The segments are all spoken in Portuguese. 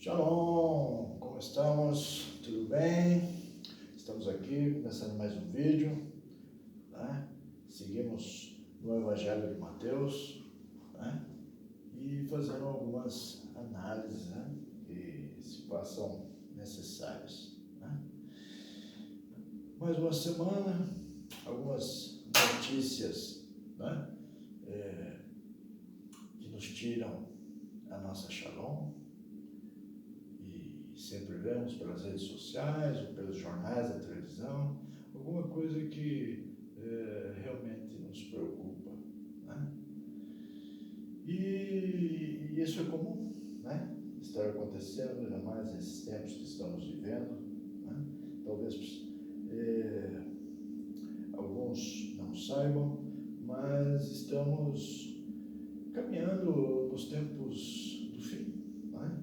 Shalom, como estamos? Tudo bem? Estamos aqui começando mais um vídeo, né? Seguimos no Evangelho de Mateus, né? E fazendo algumas análises, né? Que se passam necessárias, né? Mais uma semana, algumas notícias, né? Que nos tiram a nossa Shalom. Sempre vemos pelas redes sociais ou pelos jornais da televisão, alguma coisa que realmente nos preocupa, né? E isso é comum, né? Estar acontecendo, ainda mais nesses tempos que estamos vivendo, né? Talvez alguns não saibam, mas estamos caminhando nos tempos do fim, né?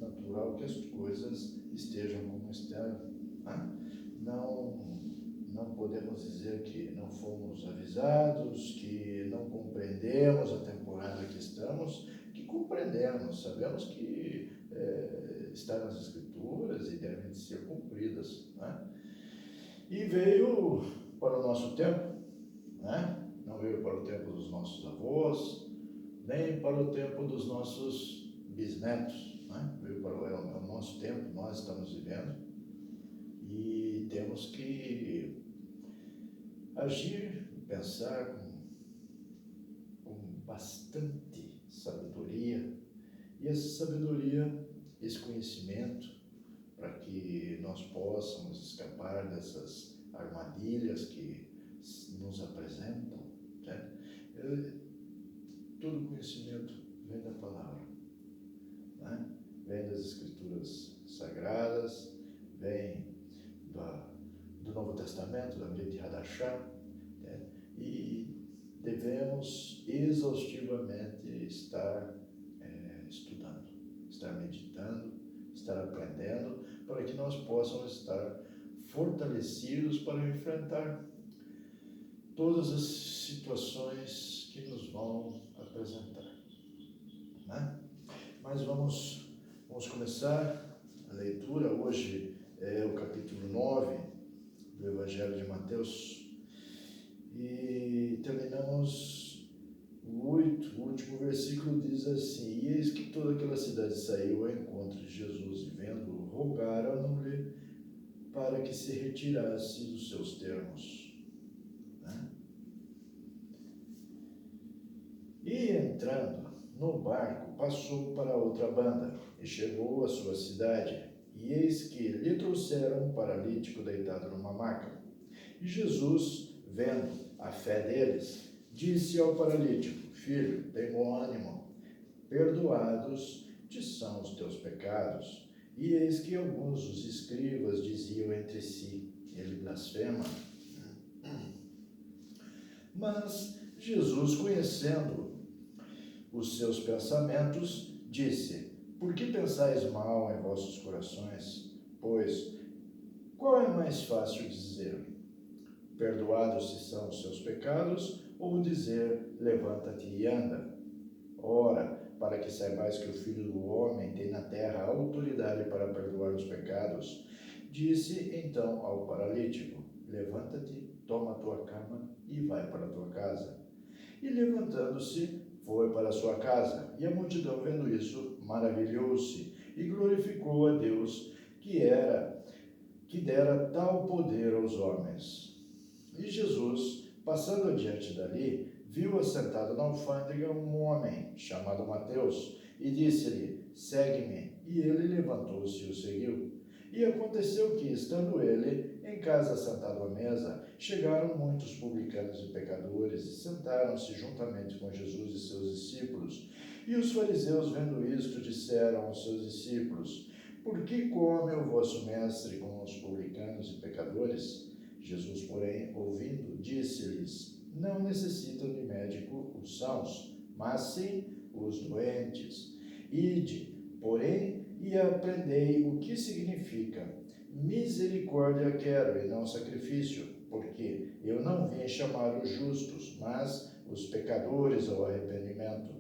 Natural que as coisas estejam como estão, né? Não podemos dizer que não fomos avisados, que não compreendemos a temporada que estamos, que compreendemos, sabemos que está nas Escrituras e devem ser cumpridas, né? E veio para o nosso tempo, né? Não veio para o tempo dos nossos avós, nem para o tempo dos nossos bisnetos, né? Veio para o nosso tempo, nós estamos vivendo, e temos que agir, pensar com bastante sabedoria, e essa sabedoria, esse conhecimento, para que nós possamos escapar dessas armadilhas que nos apresentam, né? Todo conhecimento vem da palavra, né? Vem das Escrituras Sagradas, vem do Novo Testamento, da Brit Hadashah, né? E devemos exaustivamente estar estudando, estar meditando, estar aprendendo, para que nós possamos estar fortalecidos para enfrentar todas as situações que nos vão apresentar, né? Mas vamos começar a leitura. Hoje é o capítulo 9 do Evangelho de Mateus e terminamos o 8, o último versículo diz assim: E eis que toda aquela cidade saiu ao encontro de Jesus e vendo-o, rogaram-lhe para que se retirasse dos seus termos, né? E entrando no barco, passou para outra banda e chegou à sua cidade. E eis que lhe trouxeram um paralítico deitado numa maca. E Jesus, vendo a fé deles, disse ao paralítico: Filho, tem bom ânimo, perdoados te são os teus pecados. E eis que alguns dos escribas diziam entre si: Ele blasfema. Mas Jesus, conhecendo os seus pensamentos, disse: Por que pensais mal em vossos corações? Pois, qual é mais fácil dizer: Perdoados se são os seus pecados, ou dizer: Levanta-te e anda? Ora, para que saibais que o Filho do Homem tem na terra autoridade para perdoar os pecados, disse então ao paralítico: Levanta-te, toma a tua cama e vai para a tua casa. E levantando-se, foi para a sua casa, e a multidão, vendo isso, maravilhou-se e glorificou a Deus, que dera tal poder aos homens. E Jesus, passando adiante dali, viu assentado na alfândega um homem chamado Mateus, e disse-lhe: Segue-me. E ele levantou-se e o seguiu. E aconteceu que, estando ele em casa sentado à mesa, chegaram muitos publicanos e pecadores e sentaram-se juntamente com Jesus e seus discípulos. E os fariseus, vendo isto, disseram aos seus discípulos: Por que come o vosso mestre com os publicanos e pecadores? Jesus, porém, ouvindo, disse-lhes: Não necessitam de médico os sãos, mas sim os doentes. Ide, porém, e aprendei o que significa: misericórdia quero e não sacrifício, porque eu não vim chamar os justos, mas os pecadores ao arrependimento.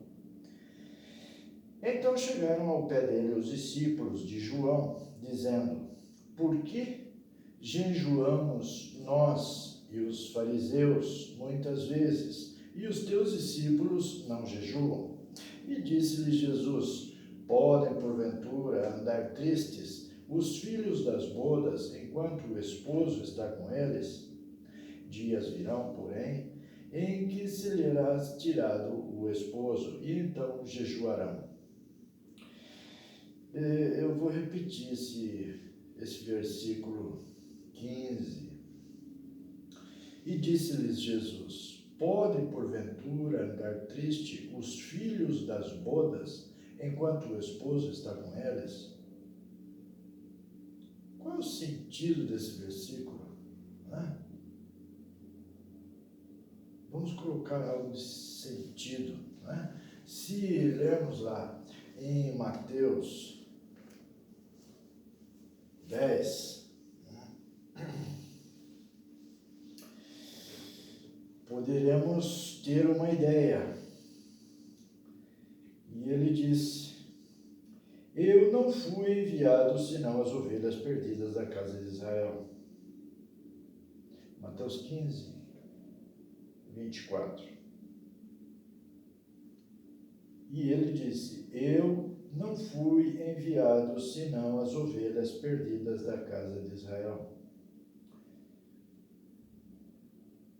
Então chegaram ao pé dele os discípulos de João, dizendo: por que jejuamos nós e os fariseus muitas vezes, e os teus discípulos não jejuam? E disse-lhes Jesus: podem porventura andar tristes os filhos das bodas enquanto o esposo está com eles? Dias virão, porém, em que se lherá tirado o esposo, e então jejuarão. Eu vou repetir esse versículo 15. E disse-lhes Jesus: podem porventura andar triste os filhos das bodas enquanto o esposo está com eles? Qual é o sentido desse versículo? Vamos colocar algo de sentido. Se lermos lá em Mateus 10, poderemos ter uma ideia. E ele disse: eu não fui enviado senão as ovelhas perdidas da casa de Israel. Mateus 15, 24. E ele disse: eu não fui enviado senão as ovelhas perdidas da casa de Israel.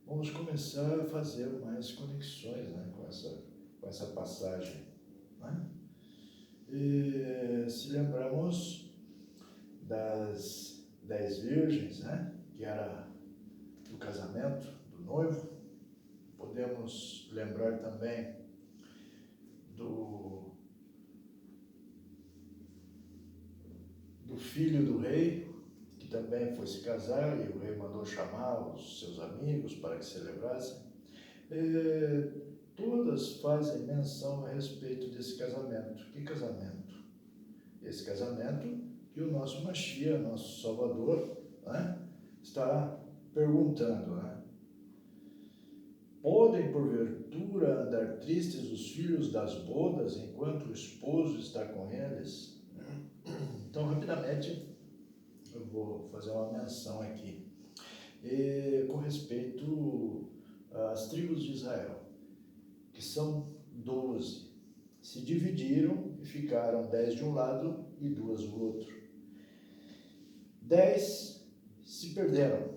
Vamos começar a fazer mais conexões com essa passagem. E se lembramos das 10 virgens, que era do casamento do noivo, podemos lembrar também do filho do rei, que também foi se casar, e o rei mandou chamar os seus amigos para que celebrassem. Todas fazem menção a respeito desse casamento. Que casamento? Esse casamento que o nosso Mashiach, nosso Salvador, está perguntando. Podem porventura andar tristes os filhos das bodas enquanto o esposo está com eles? Então, rapidamente, eu vou fazer uma menção aqui com respeito às tribos de Israel, que são 12, se dividiram e ficaram 10 de um lado e 2 do outro. 10 se perderam,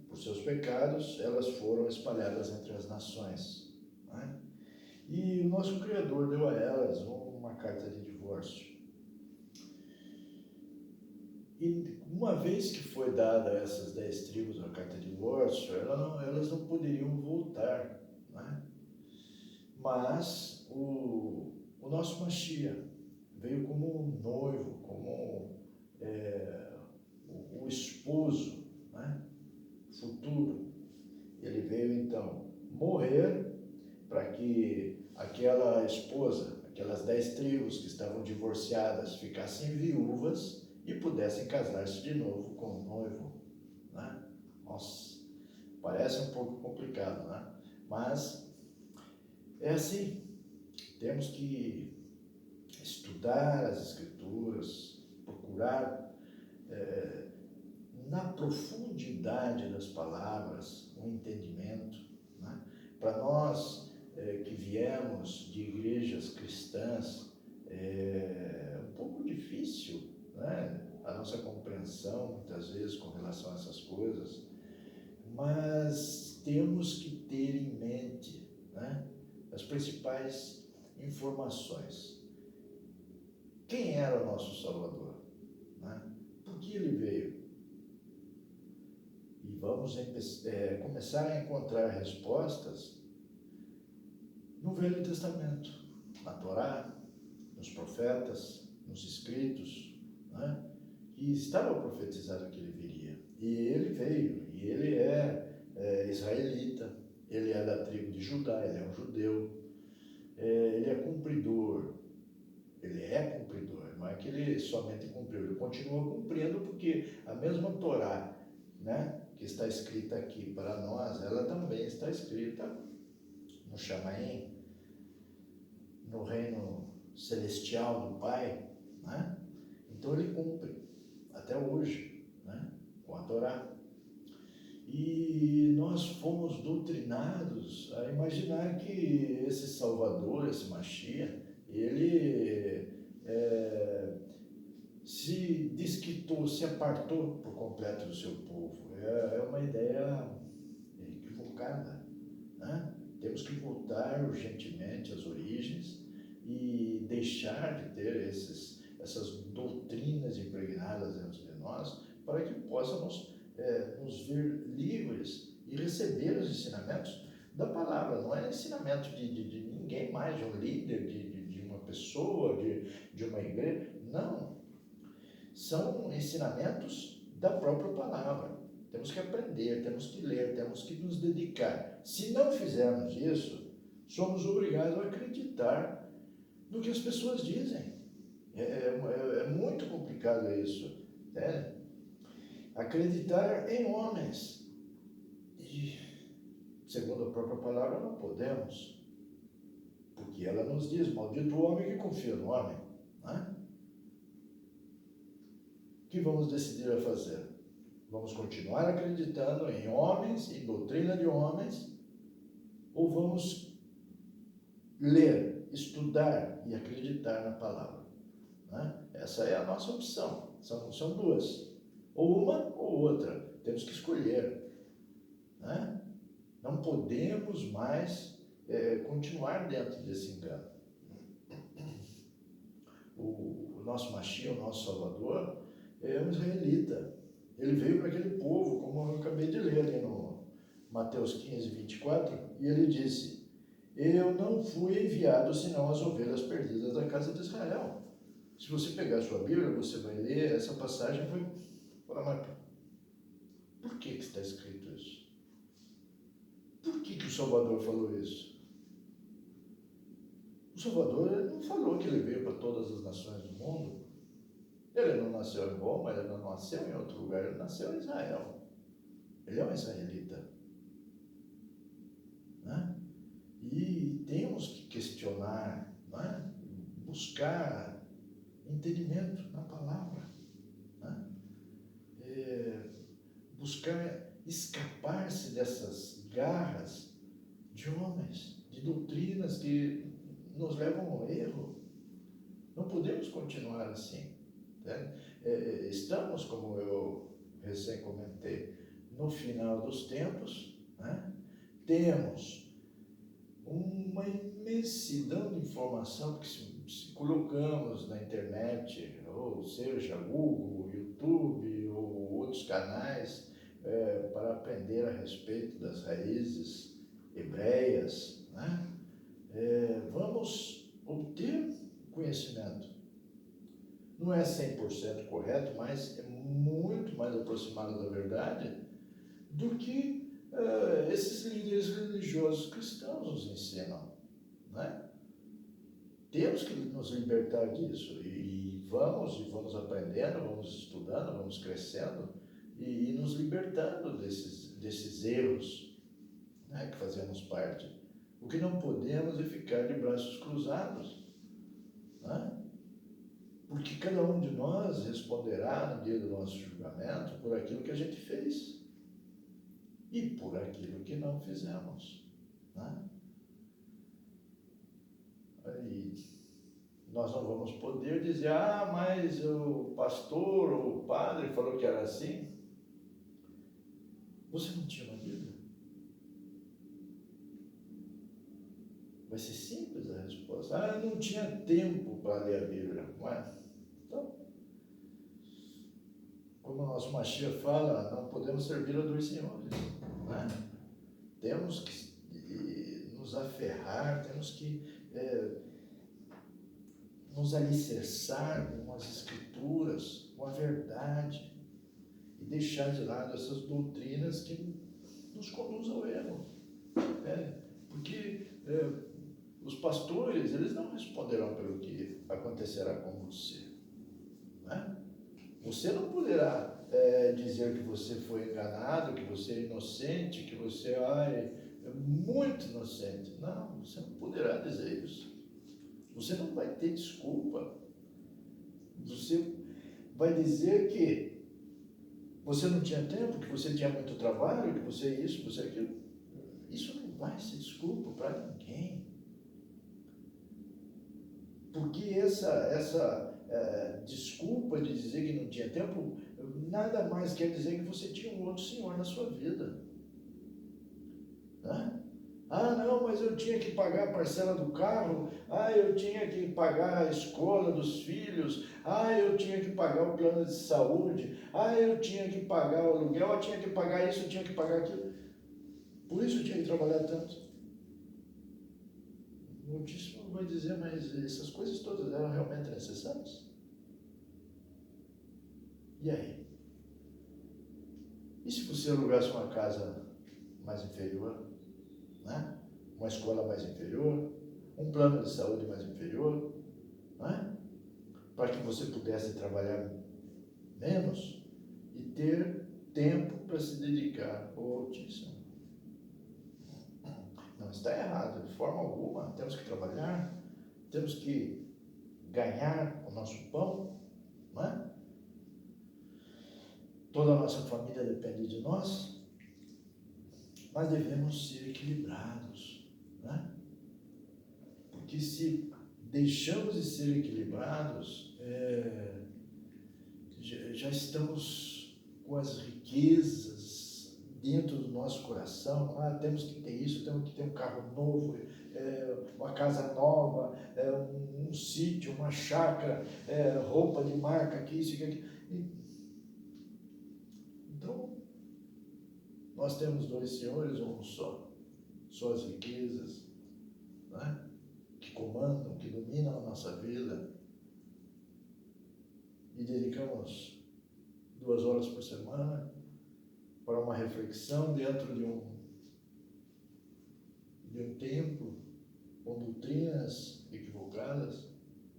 por seus pecados, elas foram espalhadas entre as nações. E o nosso Criador deu a elas uma carta de divórcio. E uma vez que foi dada a essas 10 tribos a carta de divórcio, elas não poderiam voltar. Mas o nosso Mashiach veio como um noivo, como o esposo futuro. Ele veio então morrer para que aquela esposa, aquelas 10 tribos que estavam divorciadas, ficassem viúvas e pudessem casar-se de novo com o noivo. Nossa, parece um pouco complicado, mas é assim. Temos que estudar as Escrituras, procurar na profundidade das palavras um entendimento. Para nós que viemos de igrejas cristãs, é um pouco difícil, a nossa compreensão muitas vezes com relação a essas coisas, mas temos que ter em mente as principais informações. Quem era o nosso Salvador? Por que ele veio? E vamos começar a encontrar respostas no Velho Testamento, na Torá, nos profetas, nos escritos, que estava profetizado que ele viria. E ele veio, e ele é israelita, ele é da tribo de Judá, ele é um judeu, ele é cumpridor, não é que ele somente cumpriu, ele continua cumprindo, porque a mesma Torá, que está escrita aqui para nós, ela também está escrita no Shamaim, no reino celestial do Pai, né? Então ele cumpre até hoje, né? Com a Torá. E nós fomos doutrinados a imaginar que esse Salvador, esse Mashiach, ele se desquitou, se apartou por completo do seu povo. É uma ideia equivocada, né? Temos que voltar urgentemente às origens e deixar de ter essas doutrinas impregnadas dentro de nós para que possamos nos ver livres e receber os ensinamentos da palavra. Não é ensinamento de ninguém mais, de um líder, de uma pessoa, de uma igreja. Não. São ensinamentos da própria palavra. Temos que aprender, temos que ler, temos que nos dedicar. Se não fizermos isso, somos obrigados a acreditar no que as pessoas dizem. É muito complicado isso, né? Acreditar em homens. E, segundo a própria palavra, não podemos. Porque ela nos diz, maldito o homem que confia no homem. Né? O que vamos decidir a fazer? Vamos continuar acreditando em homens, em doutrina de homens, ou vamos ler, estudar e acreditar na palavra? Né? Essa é a nossa opção. São duas. Ou uma ou outra. Temos que escolher. Né? Não podemos mais continuar dentro desse engano. O nosso Mashiach, o nosso Salvador, é um israelita. Ele veio para aquele povo, como eu acabei de ler ali no Mateus 15, 24, e ele disse: eu não fui enviado senão as ovelhas perdidas da casa de Israel. Se você pegar a sua Bíblia, você vai ler, essa passagem foi... Mas por que está escrito isso? Por que o Salvador falou isso? O Salvador não falou que ele veio para todas as nações do mundo. Ele não nasceu em Roma, ele não nasceu em outro lugar, ele nasceu em Israel. Ele é um israelita. Né? E temos que questionar, né? Buscar entendimento na palavra. Né? Buscar escapar-se dessas garras de homens, de doutrinas que nos levam ao erro. Não podemos continuar assim. Né? Estamos, como eu recém comentei, no final dos tempos, né? Temos uma imensidão de informação, porque se colocamos na internet, ou seja, Google, YouTube ou outros canais, para aprender a respeito das raízes hebreias, né? Vamos obter conhecimento. Não é 100% correto, mas é muito mais aproximado da verdade do que esses líderes religiosos cristãos nos ensinam. Né? Temos que nos libertar disso e vamos aprendendo, vamos estudando, vamos crescendo e nos libertando desses erros, né, que fazemos parte. O que não podemos é ficar de braços cruzados, né? Porque cada um de nós responderá no dia do nosso julgamento por aquilo que a gente fez e por aquilo que não fizemos. Né? E nós não vamos poder dizer, mas o pastor ou o padre falou que era assim. Você não tinha uma Bíblia? Vai ser simples a resposta. Eu não tinha tempo para ler a Bíblia. Ué, então, como o nosso Mashiach fala, não podemos servir a dois senhores. Né? Temos que nos aferrar, temos que nos alicerçar com as Escrituras, com a verdade, e deixar de lado essas doutrinas que nos conduzem ao erro. Porque os pastores, eles não responderão pelo que acontecerá com você. Né? Você não poderá dizer que você foi enganado, que você é inocente, que você é muito inocente. Não, você não poderá dizer isso. Você não vai ter desculpa. Você vai dizer que você não tinha tempo, que você tinha muito trabalho, que você é isso, você é aquilo. Isso não vai ser desculpa para ninguém. Porque essa desculpa de dizer que não tinha tempo, nada mais quer dizer que você tinha um outro senhor na sua vida. Né? Ah, não, mas eu tinha que pagar a parcela do carro, eu tinha que pagar a escola dos filhos, eu tinha que pagar o plano de saúde, eu tinha que pagar o aluguel, eu tinha que pagar isso, eu tinha que pagar aquilo. Por isso eu tinha que trabalhar tanto. O Altíssimo vai dizer, mas essas coisas todas eram realmente necessárias? E aí? E se você alugasse uma casa mais inferior, né? Uma escola mais inferior, um plano de saúde mais inferior, né? Para que você pudesse trabalhar menos e ter tempo para se dedicar ao Altíssimo? Não está errado, de forma alguma. Temos que trabalhar, temos que ganhar o nosso pão, não é? Toda a nossa família depende de nós, mas devemos ser equilibrados, né? Porque se deixamos de ser equilibrados, já estamos com as riquezas dentro do nosso coração. Temos que ter isso, temos que ter um carro novo, uma casa nova, um sítio, uma chácara, roupa de marca, aqui, isso, aqui. Então, nós temos dois senhores ou um só? Só as riquezas, né? Que comandam, que dominam a nossa vida. E dedicamos 2 horas por semana para uma reflexão dentro de um templo com doutrinas equivocadas,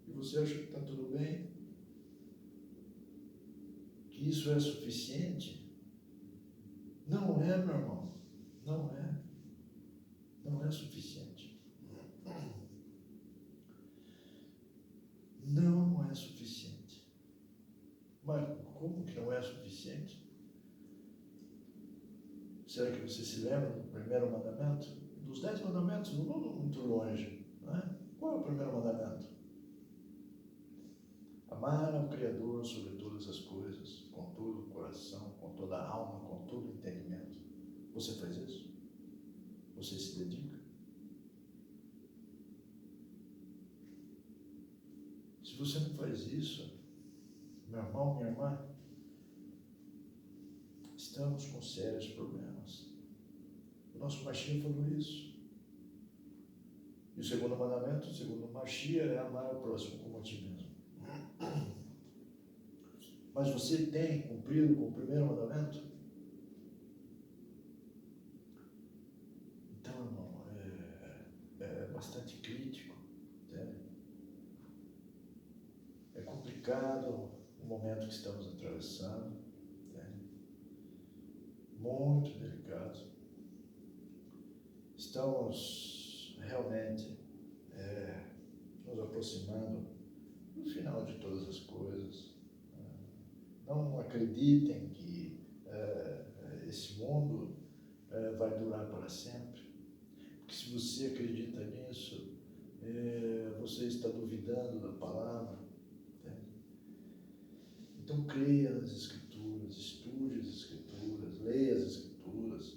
e você acha que está tudo bem? Que isso é suficiente? Não é, meu irmão. Não é. Não é suficiente. Não é suficiente. Mas como que não é suficiente? Será que você se lembra do primeiro mandamento? Dos 10 mandamentos, não vamos muito longe, né? Qual é o primeiro mandamento? Amar ao Criador sobre todas as coisas, com todo o coração, com toda a alma, com todo o entendimento. Você faz isso? Você se dedica? Se você não faz isso, meu irmão, minha irmã, estamos com sérios problemas. O nosso Mashiach falou isso. E o segundo mandamento, o segundo Mashiach, é amar o próximo como a ti mesmo. Mas você tem cumprido com o primeiro mandamento? Então, irmão, é bastante crítico, né? É complicado o momento que estamos atravessando, né? Muito delicado. Estamos realmente nos aproximando do final de todas as coisas. Não acreditem que esse mundo vai durar para sempre. Porque se você acredita nisso, você está duvidando da palavra. Entende? Então creia nas Escrituras, estude as Escrituras, leia as Escrituras,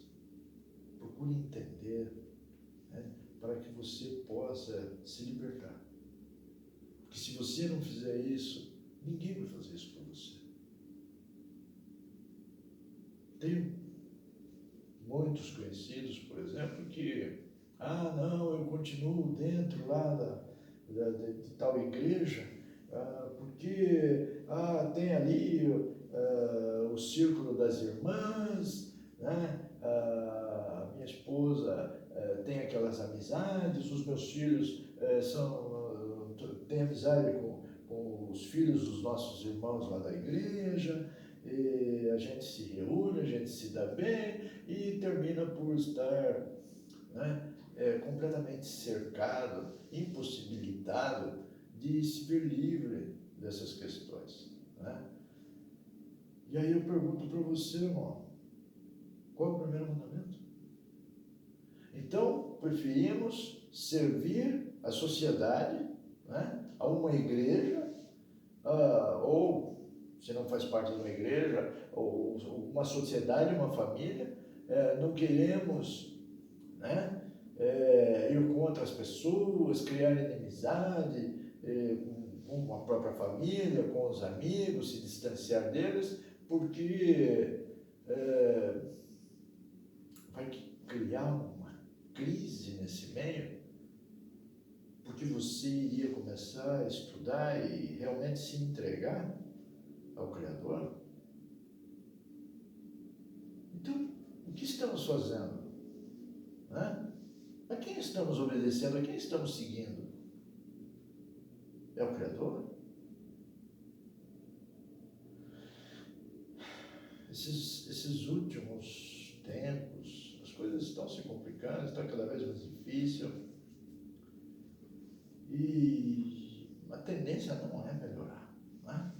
procure entender, né, para que você possa se libertar. Porque se você não fizer isso, ninguém vai fazer isso por você. Tenho muitos conhecidos, por exemplo, que, não, eu continuo dentro lá de tal igreja, porque tem ali o círculo das irmãs, né? A minha esposa tem aquelas amizades, os meus filhos têm amizade com os filhos dos nossos irmãos lá da igreja, e a gente se reúne, a gente se dá bem e termina por estar, né, completamente cercado, impossibilitado de se ver livre dessas questões, né? E aí eu pergunto para você, irmão, qual é o primeiro mandamento? Então, preferimos servir a sociedade, né, a uma igreja, ou, se não faz parte de uma igreja, ou uma sociedade, uma família, não queremos, né, ir contra as pessoas, criar inimizade com a própria família, com os amigos, se distanciar deles, porque vai criar uma crise nesse meio, porque você iria começar a estudar e realmente se entregar ao Criador. Então, o que estamos fazendo? Né? A quem estamos obedecendo? A quem estamos seguindo? É o Criador? Esses últimos tempos, as coisas estão se complicando, está cada vez mais difícil. E a tendência não é melhorar, né?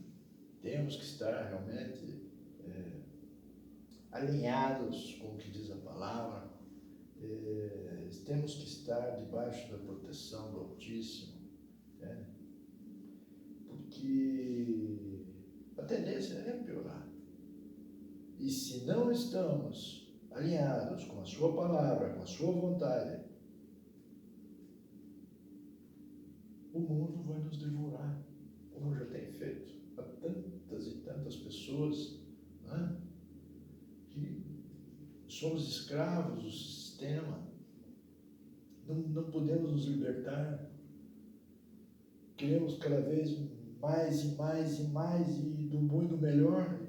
Temos que estar realmente alinhados com o que diz a palavra, temos que estar debaixo da proteção do Altíssimo, né? Porque a tendência é piorar. E se não estamos alinhados com a sua palavra, com a sua vontade, o mundo vai nos devorar, como já tem feito a tantas e tantas pessoas, né? Que somos escravos do sistema, não podemos nos libertar, queremos cada vez mais e mais e mais, e do bom e do melhor,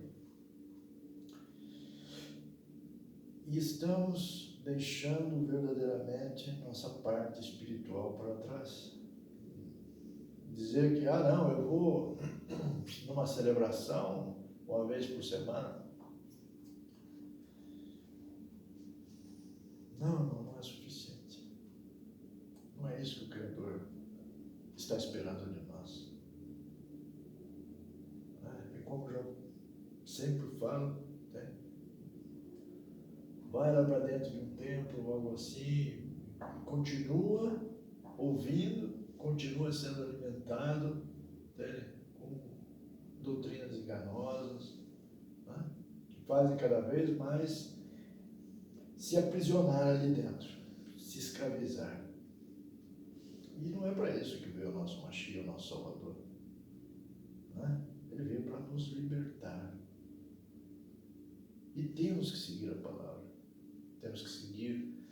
e estamos deixando verdadeiramente nossa parte espiritual para trás. Dizer que, não, eu vou numa celebração uma vez por semana. Não é suficiente. Não é isso que o Criador está esperando de nós. E como já sempre falo, né? Vai lá para dentro de um templo, algo assim, continua ouvindo, continua sendo alimentado, né, com doutrinas enganosas, né, que fazem cada vez mais se aprisionar ali dentro, se escravizar. E não é para isso que veio o nosso Mashiach, o nosso Salvador, né? Ele veio para nos libertar. E temos que seguir a palavra, temos que seguir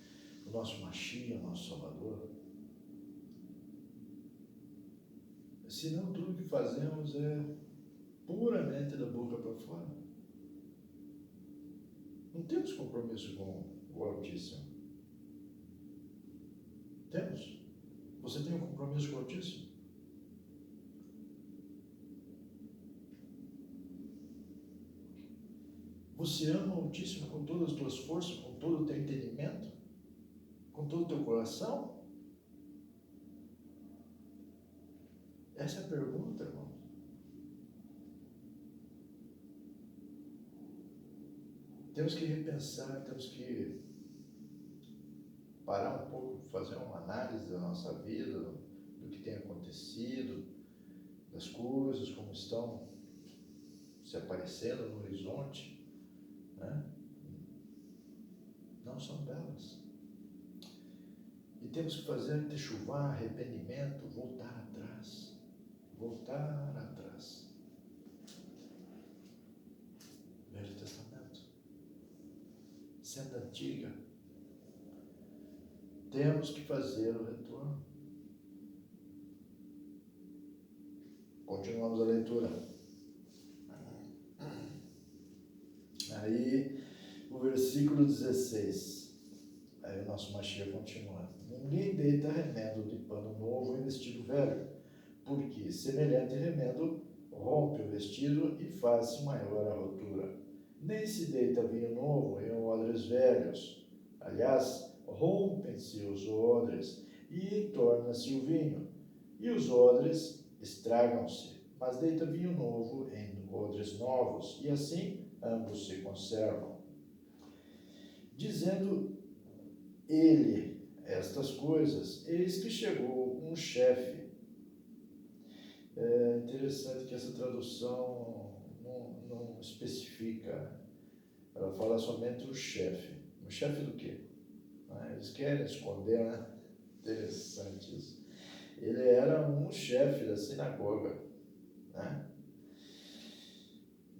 o nosso Mashiach, o nosso Salvador. Senão tudo que fazemos é puramente da boca para fora. Não temos compromisso com o Altíssimo. Temos? Você tem um compromisso com o Altíssimo? Você ama o Altíssimo com todas as tuas forças, com todo o teu entendimento, com todo o teu coração? Essa é a pergunta, irmão. Temos que repensar, temos que parar um pouco, fazer uma análise da nossa vida, do que tem acontecido, das coisas, como estão se aparecendo no horizonte, né? Não são belas. E temos que fazer techuvá, arrependimento, voltar atrás. Voltar atrás. Velho Testamento. Senda antiga. Temos que fazer o retorno. Continuamos a leitura. Aí, o versículo 16. Aí o nosso Mashiach continua. Ninguém deita remendo de pano novo em vestido velho, porque semelhante remendo rompe o vestido e faz maior a rotura. Nem se deita vinho novo em odres velhos. Aliás, rompem-se os odres e entorna-se o vinho, e os odres estragam-se, mas deita vinho novo em odres novos, e assim ambos se conservam. Dizendo ele estas coisas, eis que chegou um chefe. É interessante que essa tradução não especifica, ela fala somente o chefe. O chefe do quê? Eles querem esconder, né? Interessante isso. Ele era um chefe da sinagoga, né?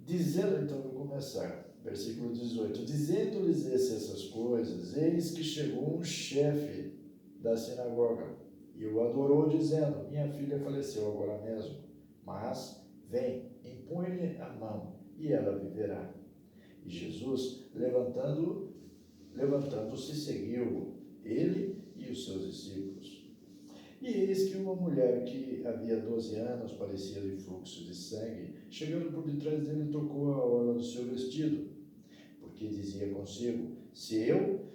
Dizendo, então vou começar, versículo 18: dizendo-lhes essas coisas, eis que chegou um chefe da sinagoga e o adorou, dizendo: minha filha faleceu agora mesmo, mas vem, impõe-lhe a mão e ela viverá. E Jesus, levantando-se, seguiu ele e os seus discípulos. E eis que uma mulher que havia 12 anos padecia de fluxo de sangue, chegando por detrás dele, tocou a orla do seu vestido, porque dizia consigo: se eu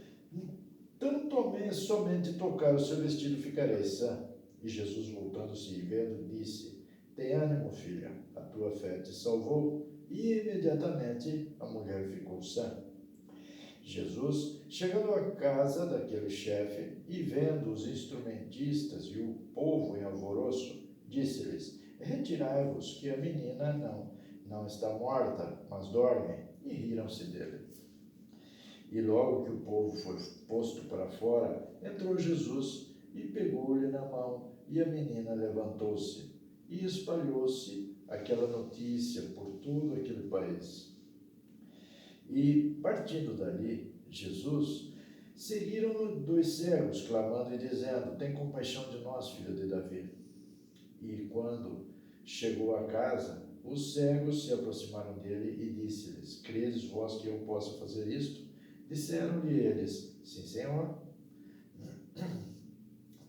somente tocar o seu vestido, ficarei sã. E Jesus, voltando-se e vendo, disse: tem ânimo, filha, a tua fé te salvou. E imediatamente a mulher ficou sã. Jesus, chegando à casa daquele chefe e vendo os instrumentistas e o povo em alvoroço, disse-lhes: retirai-vos, que a menina não está morta, mas dorme. E riram-se dele. E logo que o povo foi posto para fora, entrou Jesus e pegou-lhe na mão, e a menina levantou-se. E espalhou-se aquela notícia por todo aquele país. E, partindo dali, Jesus, seguiram-no 2 cegos, clamando e dizendo: tem compaixão de nós, filho de Davi. E quando chegou à casa, os cegos se aproximaram dele e disse-lhes: credes vós que eu possa fazer isto? Disseram-lhe eles: sim, Senhor.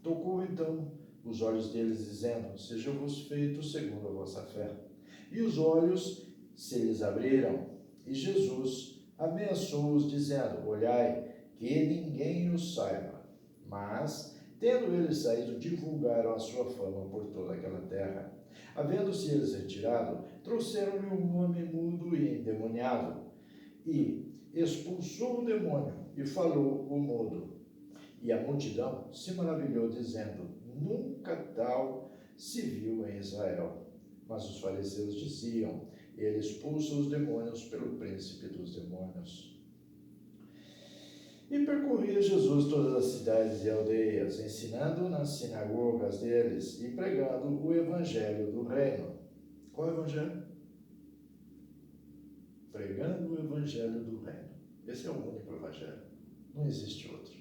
Tocou então os olhos deles, dizendo: seja-vos feito segundo a vossa fé. E os olhos se lhes abriram. E Jesus ameaçou-os, dizendo: olhai, que ninguém o saiba. Mas, tendo eles saído, divulgaram a sua fama por toda aquela terra. Havendo-se eles retirado, trouxeram-lhe um homem mudo e endemoniado, e expulsou o demônio, e falou o mudo. E a multidão se maravilhou, dizendo: nunca tal se viu em Israel. Mas os fariseus diziam: ele expulsa os demônios pelo príncipe dos demônios. E percorria Jesus todas as cidades e aldeias, ensinando nas sinagogas deles e pregando o evangelho do reino. Qual evangelho? Pregando o evangelho do reino. Esse é o único evangelho. Não existe outro.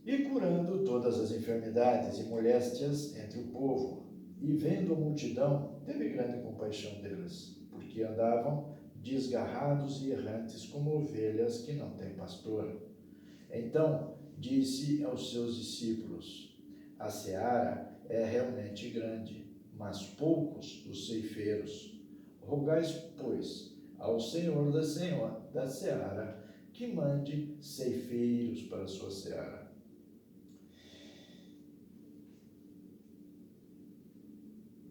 E curando todas as enfermidades e moléstias entre o povo. E vendo a multidão, teve grande compaixão deles, porque andavam desgarrados e errantes como ovelhas que não têm pastor. Então disse aos seus discípulos: a seara é realmente grande, mas poucos os ceifeiros. Rogais, pois, ao Senhor da seara que mande ceifeiros para a sua seara.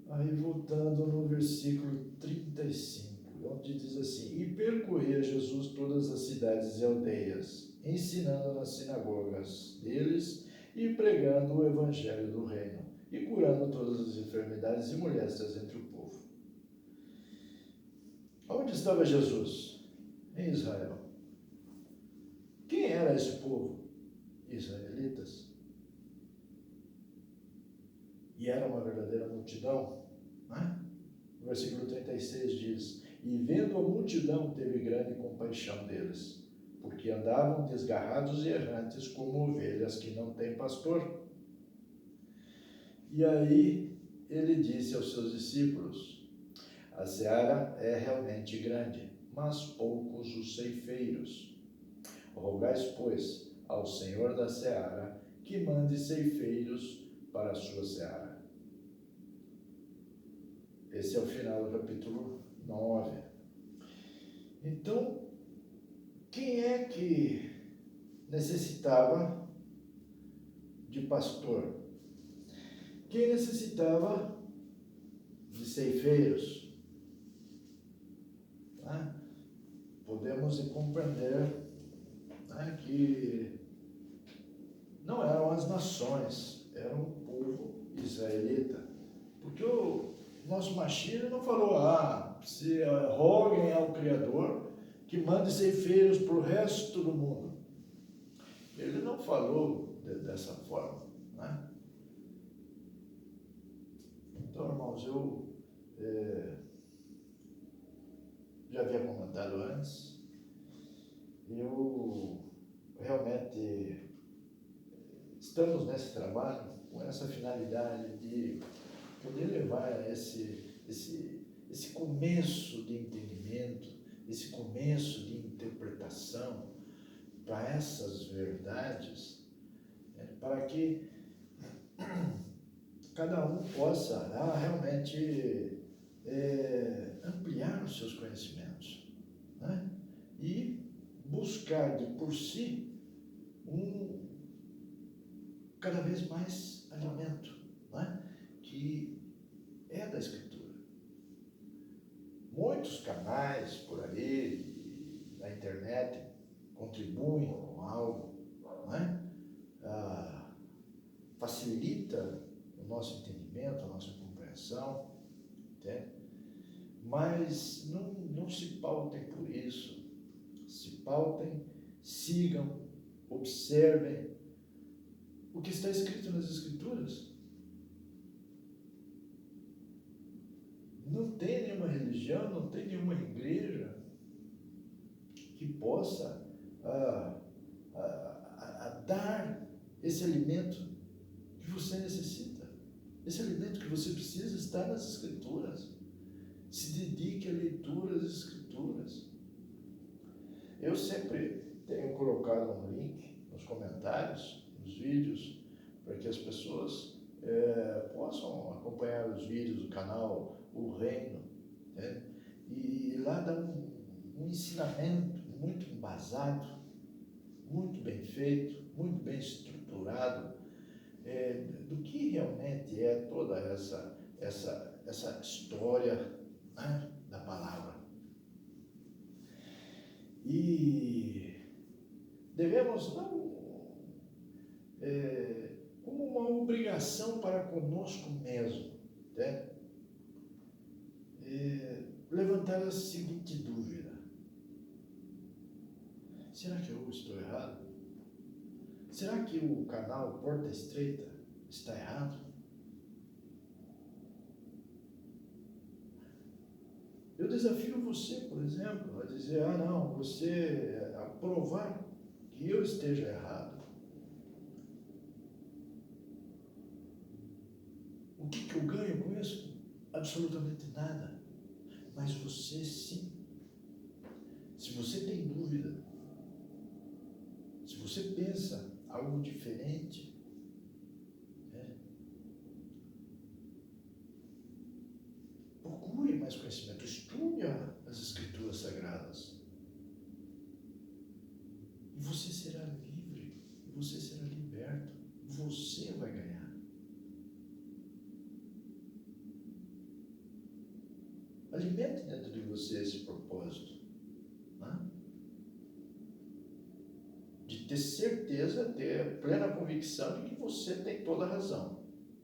Aí voltando no versículo 35, onde diz assim: e percorria Jesus todas as cidades e aldeias, ensinando nas sinagogas deles e pregando o evangelho do reino, e curando todas as enfermidades e moléstias entre o povo. Onde estava Jesus? Em Israel. Quem era esse povo? Israelitas. E era uma verdadeira multidão, né? O versículo 36 diz: e vendo a multidão, teve grande compaixão deles, porque andavam desgarrados e errantes como ovelhas que não têm pastor. E aí ele disse aos seus discípulos: a seara é realmente grande, mas poucos os ceifeiros. Rogais, pois, ao Senhor da seara que mande ceifeiros para a sua seara. Esse é o final do capítulo 9. Então, Quem é que necessitava de pastor? Quem necessitava de ceifeiros? Né? Podemos compreender, né, que não eram as nações, era o povo israelita. Porque o nosso Mashiach não falou, se roguem ao Criador que mande ceifeiros para o resto do mundo. Ele não falou dessa forma, né? Então, irmãos, eu já havia comentado antes, eu realmente estamos nesse trabalho com essa finalidade de poder levar esse começo de entendimento, esse começo de interpretação para essas verdades, para que cada um possa realmente ampliar os seus conhecimentos, né? E buscar de por si cada vez mais alimento, né? Que é da Escritura. Muitos canais por aí, na internet, contribuem com algo, né? Facilita o nosso entendimento, a nossa compreensão, entende? Mas não se pautem por isso. Se pautem, sigam, observem o que está escrito nas Escrituras. Não tem nenhuma religião, não tem nenhuma igreja que possa dar esse alimento que você necessita. Esse alimento que você precisa está nas Escrituras. Se dedique à leitura das Escrituras. Eu sempre tenho colocado um link nos comentários, nos vídeos, para que as pessoas possam acompanhar os vídeos do canal O Reino, né? E lá dá um ensinamento muito embasado, muito bem feito, muito bem estruturado, do que realmente é toda essa história, né, da palavra. E devemos não como uma obrigação para conosco mesmo, né? Levantar a seguinte dúvida: será que eu estou errado? Será que o canal Porta Estreita está errado? Eu desafio você, por exemplo, a dizer, não, a provar que eu esteja errado. O que eu ganho com isso? Absolutamente nada. Mas você sim. Se você tem dúvida, se você pensa algo diferente, procure mais conhecimento, estude as Escrituras Sagradas. E você será livre, você será liberto, você vai ganhar. Alimente dentro de você esse propósito, né? De ter certeza, ter plena convicção de que você tem toda a razão.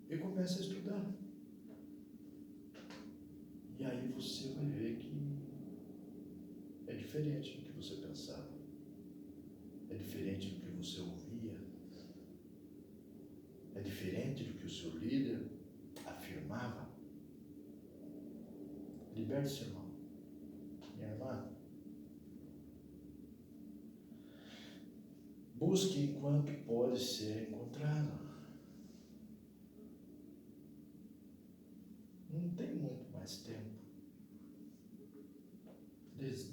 E comece a estudar. E aí você vai ver que é diferente do que você pensava. É diferente do que você ouvia. É diferente do que o seu líder afirmava. Liberte-se, irmão. Minha irmã. Busque enquanto pode ser encontrado. Não tem muito mais tempo.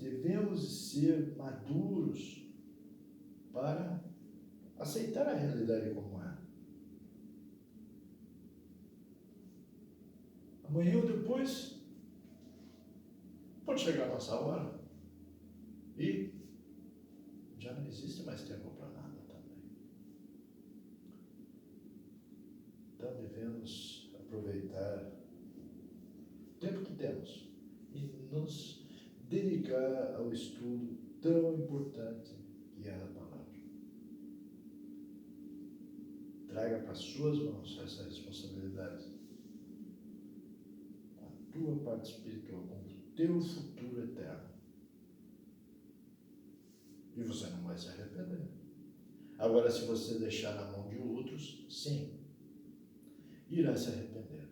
Devemos ser maduros para aceitar a realidade como é. Amanhã ou depois pode chegar a nossa hora e mais tempo para nada também. Então devemos aproveitar o tempo que temos e nos dedicar ao estudo tão importante que é a palavra. Traga para suas mãos essa responsabilidade, com a tua parte espiritual, com o teu futuro eterno. E você não vai se arrepender. Agora, se você deixar na mão de outros, sim, irá se arrepender.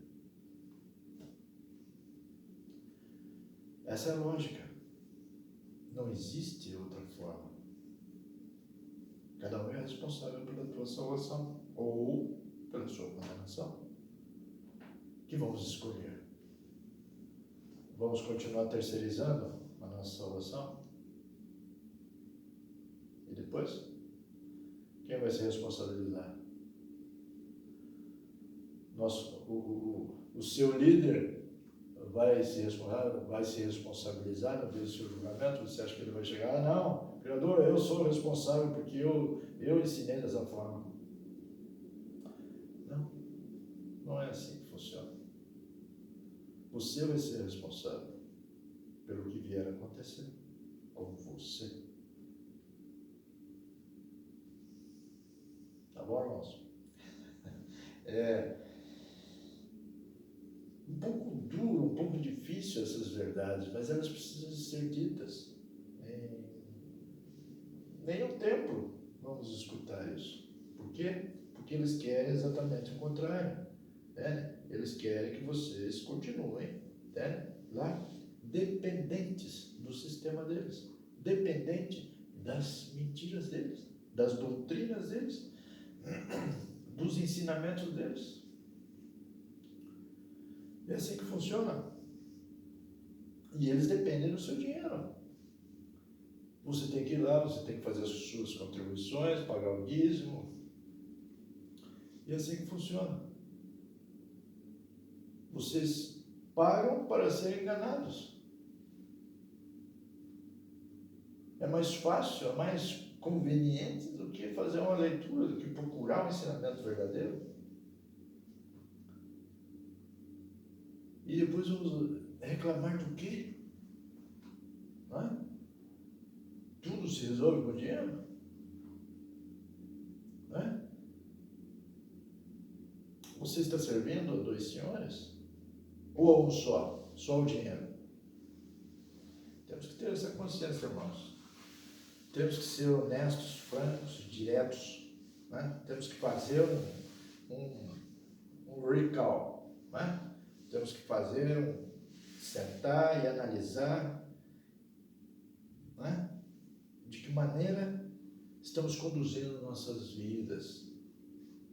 Essa é a lógica. Não existe outra forma. Cada um é responsável pela tua salvação ou pela sua condenação. Que vamos escolher? Vamos continuar terceirizando a nossa salvação? E depois? Quem vai se responsabilizar? O seu líder vai se responsabilizar no dia do seu julgamento? Você acha que ele vai chegar? Ah, não, Criador, eu sou responsável porque eu ensinei dessa forma. Não, não é assim que funciona. Você vai ser responsável pelo que vier a acontecer com você. Tá bom, irmãos? É um pouco duro, um pouco difícil essas verdades, mas elas precisam ser ditas. Nem o templo vamos escutar isso. Por quê? Porque eles querem exatamente o contrário. Né? Eles querem que vocês continuem, né, lá, dependentes do sistema deles, dependente das mentiras deles, das doutrinas deles, dos ensinamentos deles. É assim que funciona. E eles dependem do seu dinheiro. Você tem que ir lá, você tem que fazer as suas contribuições, pagar o dízimo. E é assim que funciona. Vocês pagam para serem enganados. É mais fácil, é mais conveniente do que fazer uma leitura, do que procurar um ensinamento verdadeiro. E depois vamos reclamar do quê? Não é? Tudo se resolve com dinheiro? Não é? Você está servindo a dois senhores? Ou a um só? Só o dinheiro? Temos que ter essa consciência, irmãos. Temos que ser honestos, francos, diretos. Né? Temos que fazer um recall. Né? Temos que sentar e analisar, né? De que maneira estamos conduzindo nossas vidas,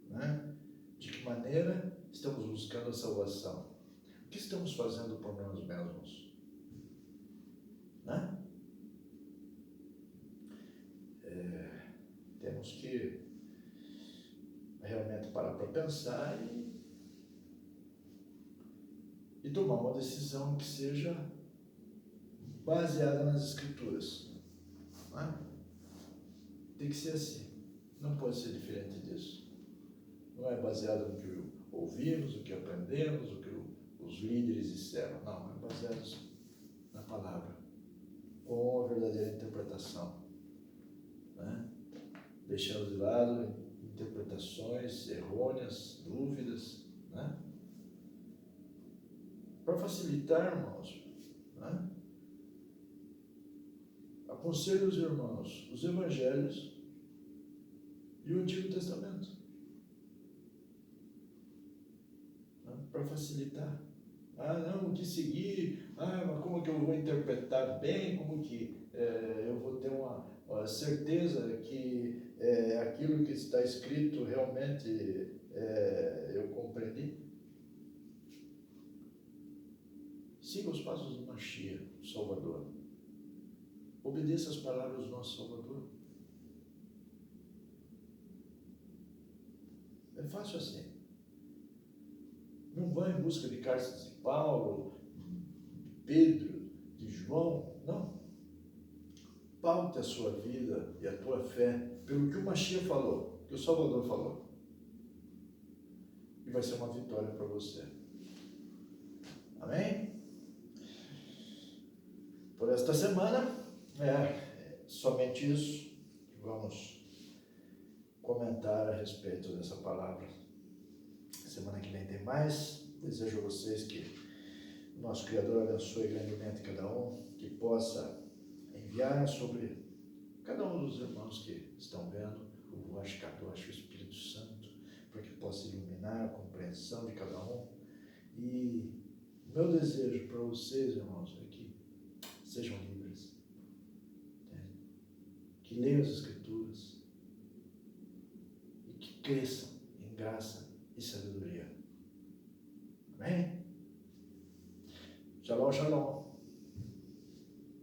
né? De que maneira estamos buscando a salvação. O que estamos fazendo por nós mesmos? Né? Temos que realmente parar para pensar e tomar uma decisão que seja baseada nas Escrituras. Né? Tem que ser assim. Não pode ser diferente disso. Não é baseado no que ouvimos, o que aprendemos, o que os líderes disseram. Não, é baseado na palavra, com a verdadeira interpretação. Né? Deixando de lado interpretações errôneas, dúvidas. Né? Para facilitar, irmãos, né? Aconselho os irmãos os evangelhos e o Antigo Testamento, né? Para facilitar. Ah, não, o que seguir? Ah, mas como que eu vou interpretar bem? Como que eu vou ter uma certeza que aquilo que está escrito realmente eu compreendi? Siga os passos do Mashiach, o Salvador. Obedeça as palavras do nosso Salvador. É fácil assim. Não vá em busca de cartas de Paulo, de Pedro, de João, não. paute a sua vida e a tua fé pelo que o Mashiach falou, que o Salvador falou. E vai ser uma vitória para você. Amém? Por esta semana, somente isso. Vamos comentar a respeito dessa palavra. Semana que vem tem mais. Desejo a vocês que o nosso Criador abençoe grandemente cada um, que possa enviar sobre cada um dos irmãos que estão vendo o Ruach Kadosh, o Espírito Santo, para que possa iluminar a compreensão de cada um. E meu desejo para vocês, irmãos, é que sejam livres, que leiam as Escrituras e que cresçam